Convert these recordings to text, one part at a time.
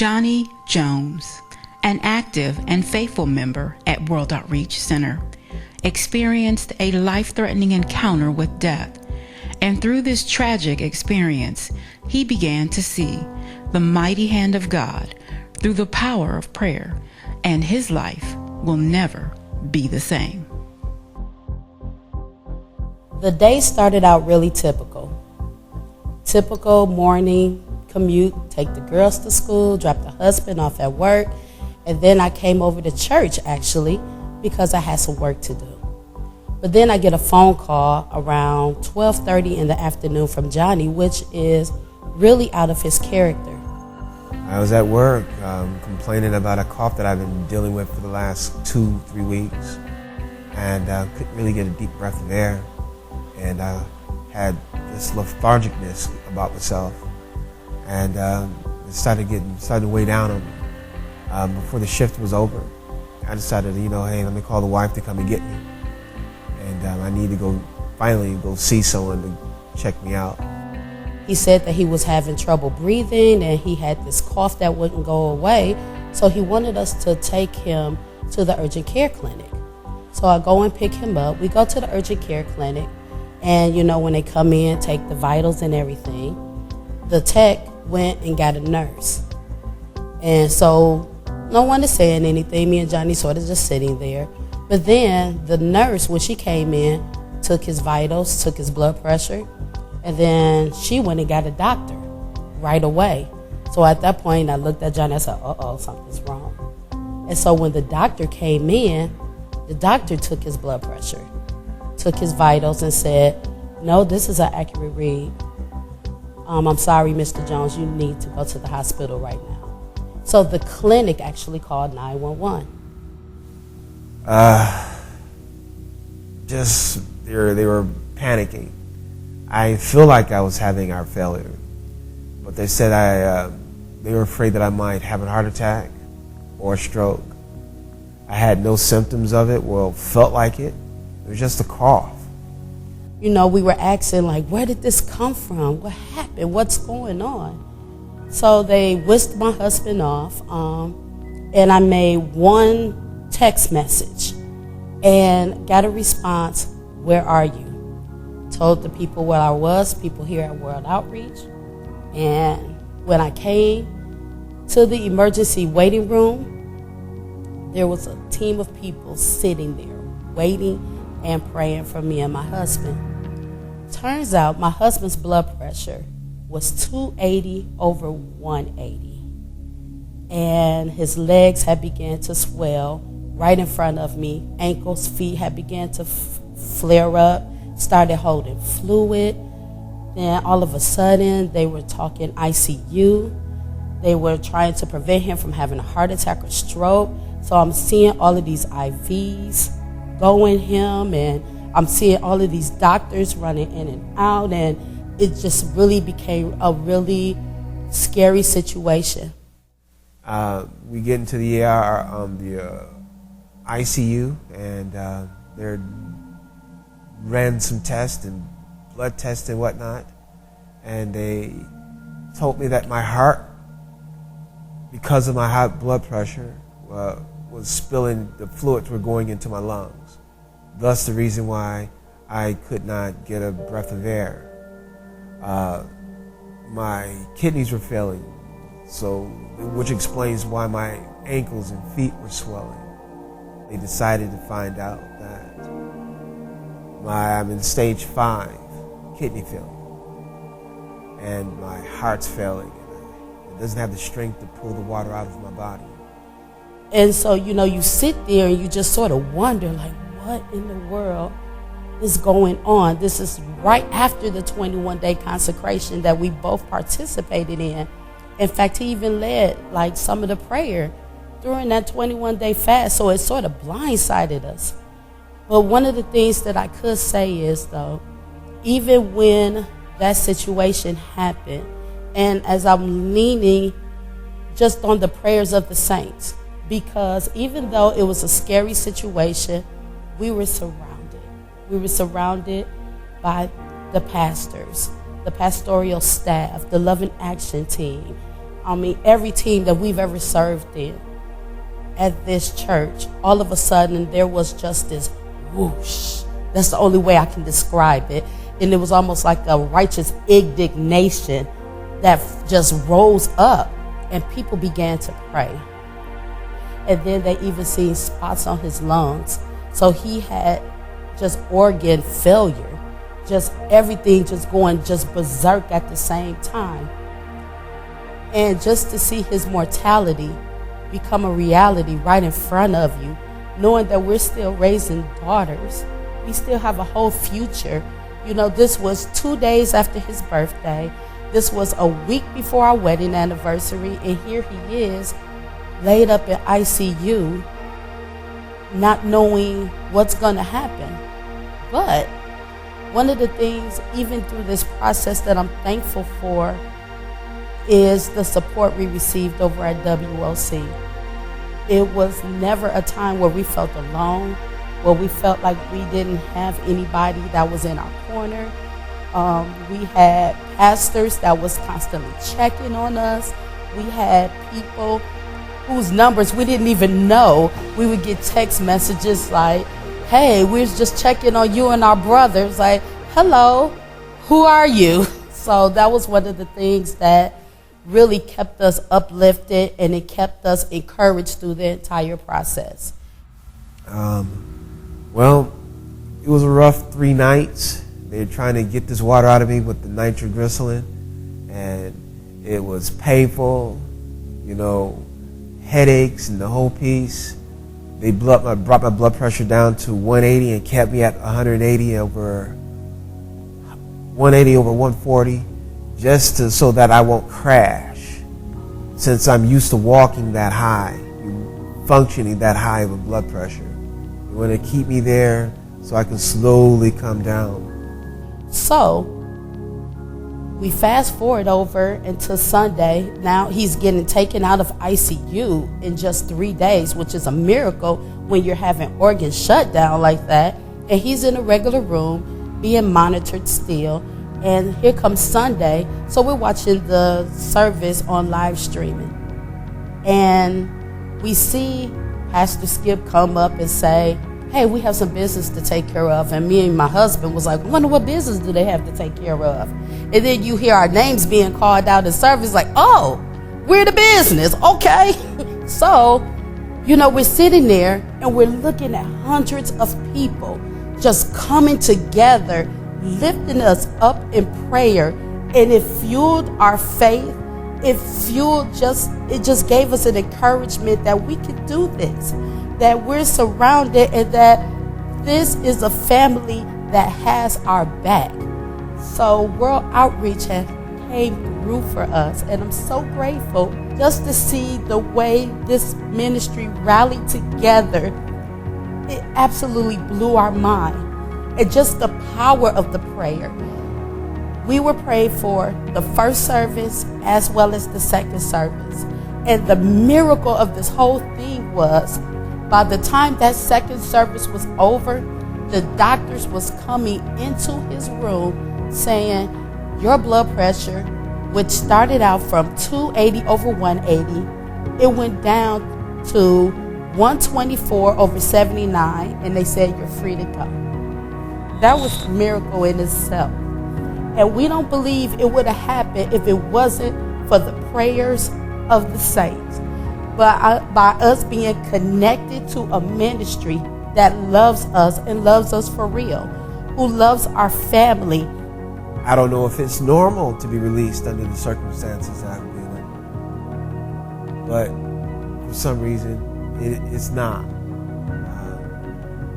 Johnny Jones, an active and faithful member at Worldoutreach Center, experienced a life-threatening encounter with death. And through this tragic experience, he began to see the mighty hand of God through the power of prayer, and his life will never be the same. The day started out really typical. Typical morning commute, take the girls to school, drop the husband off at work, and then I came over to church actually because I had some work to do. But then I get a phone call around 12:30 in the afternoon from Johnny, which is really out of his character. I was at work complaining about a cough that I've been dealing with for the last 2-3 weeks, and couldn't really get a deep breath of air, and had this lethargicness about myself, and it started to weigh down on me. Before the shift was over, I decided, hey, let me call the wife to come and get me, and I need to finally go see someone to check me out. He said that he was having trouble breathing and he had this cough that wouldn't go away, so he wanted us to take him to the urgent care clinic. So I go and pick him up. We go to the urgent care clinic, and when they come in, take the vitals and everything, the tech went and got a nurse. And so no one is saying anything. Me and Johnny sort of just sitting there. But then the nurse, when she came in, took his vitals, took his blood pressure, and then she went and got a doctor right away. So at that point, I looked at Johnny and I said, uh-oh, something's wrong. And so when the doctor came in, the doctor took his blood pressure, took his vitals, and said, no, this is an accurate read. I'm sorry, Mr. Jones, you need to go to the hospital right now. So the clinic actually called 911. They were panicking. I feel like I was having heart failure, but they said they were afraid that I might have a heart attack or a stroke. I had no symptoms of it, felt like it. It was just a cough. We were asking, where did this come from? What happened? What's going on? So they whisked my husband off, and I made one text message and got a response, where are you? Told the people where I was, people here at World Outreach. And when I came to the emergency waiting room, there was a team of people sitting there waiting and praying for me and my husband. Turns out my husband's blood pressure was 280 over 180. And his legs had begun to swell right in front of me. Ankles, feet had begun to flare up, started holding fluid. Then all of a sudden, they were talking ICU. They were trying to prevent him from having a heart attack or stroke. So I'm seeing all of these IVs go in him, and I'm seeing all of these doctors running in and out, and it just really became a really scary situation. We get into the ICU, and they ran some tests and blood tests and whatnot, and they told me that my heart, because of my high blood pressure, was spilling, the fluids were going into my lungs. Thus the reason why I could not get a breath of air. My kidneys were failing, which explains why my ankles and feet were swelling. They decided to find out that I'm in stage 5 kidney failure, and my heart's failing, and it doesn't have the strength to pull the water out of my body. And so, you sit there and you just sort of wonder, what in the world is going on? This is right after the 21-day consecration that we both participated in. In fact, he even led some of the prayer during that 21-day fast, so it sort of blindsided us. But one of the things that I could say is, though, even when that situation happened, and as I'm leaning just on the prayers of the saints, because even though it was a scary situation, we were surrounded. We were surrounded by the pastors, the pastoral staff, the Love and Action team, I mean, every team that we've ever served in at this church, all of a sudden there was just this whoosh. That's the only way I can describe it. And it was almost like a righteous indignation that just rose up, and people began to pray. And then they even seen spots on his lungs. So he had just organ failure, just everything just going just berserk at the same time. And just to see his mortality become a reality right in front of you, knowing that we're still raising daughters, we still have a whole future. You know, this was 2 days after his birthday. This was a week before our wedding anniversary, and here he is laid up in ICU, not knowing what's going to happen. But one of the things, even through this process, that I'm thankful for is the support we received over at WOC. It was never a time where we felt alone, where we felt like we didn't have anybody that was in our corner. We had pastors that was constantly checking on us. We had people whose numbers we didn't even know. We would get text messages like, hey, we're just checking on you and our brothers. Like, hello, who are you? So that was one of the things that really kept us uplifted, and it kept us encouraged through the entire process. Well, it was a rough 3 nights. They were trying to get this water out of me with the nitroglycerin, and it was painful, you know, headaches and the whole piece. They brought my blood pressure down to 180 and kept me at 180 over 140, just so that I won't crash, since I'm used to walking that high, functioning that high of a blood pressure. They want to keep me there so I can slowly come down. So we fast forward over until Sunday. Now he's getting taken out of ICU in just 3 days, which is a miracle when you're having organ shutdown like that. And he's in a regular room being monitored still. And here comes Sunday. So we're watching the service on live streaming. And we see Pastor Skip come up and say, hey, we have some business to take care of. And me and my husband was like, wonder what business do they have to take care of? And then you hear our names being called out in service, like, oh, we're the business. Okay. So, you know, we're sitting there and we're looking at hundreds of people just coming together, lifting us up in prayer. And it fueled our faith. It just gave us an encouragement that we could do this, that we're surrounded, and that this is a family that has our back. So World Outreach has came through for us, and I'm so grateful just to see the way this ministry rallied together. It absolutely blew our mind, and just the power of the prayer. We were prayed for the first service as well as the second service. And the miracle of this whole thing was, by the time that second service was over, the doctors was coming into his room saying, your blood pressure, which started out from 280 over 180, it went down to 124 over 79, and they said, you're free to go. That was a miracle in itself. And we don't believe it would have happened if it wasn't for the prayers of the saints. But by us being connected to a ministry that loves us and loves us for real, who loves our family. I don't know if it's normal to be released under the circumstances that I'm in, but for some reason it's not.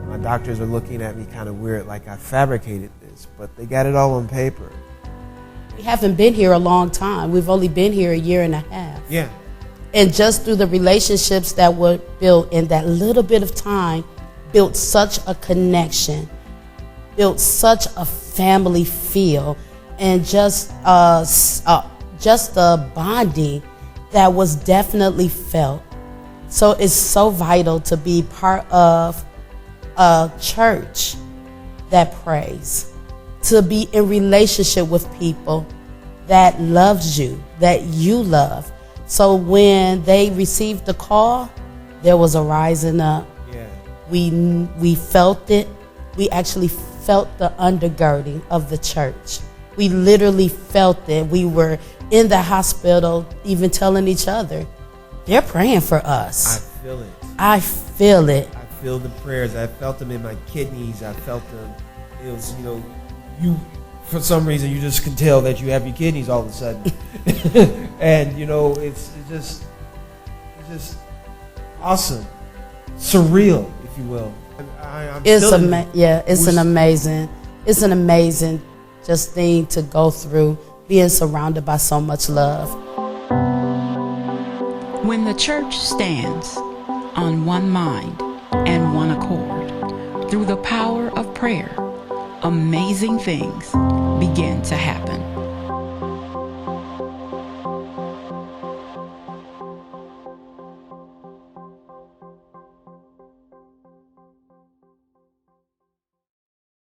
My doctors are looking at me kind of weird, like I fabricated this, but they got it all on paper. We haven't been here a long time. We've only been here a year and a half. Yeah. And just through the relationships that were built in that little bit of time, built such a connection, built such a family feel, and just a bonding that was definitely felt. So it's so vital to be part of a church that prays, to be in relationship with people that loves you, that you love, So when they received the call, there was a rising up. Yeah. We felt it. We actually felt the undergirding of the church. We literally felt it. We were in the hospital even telling each other, they're praying for us. I feel it. I feel it. I feel the prayers. I felt them in my kidneys. I felt them. It was, you, for some reason, you just can tell that you have your kidneys all of a sudden. And, it's just awesome. Surreal, if you will. It's an amazing just thing to go through, being surrounded by so much love. When the church stands on one mind and one accord, through the power of prayer, amazing things begin to happen.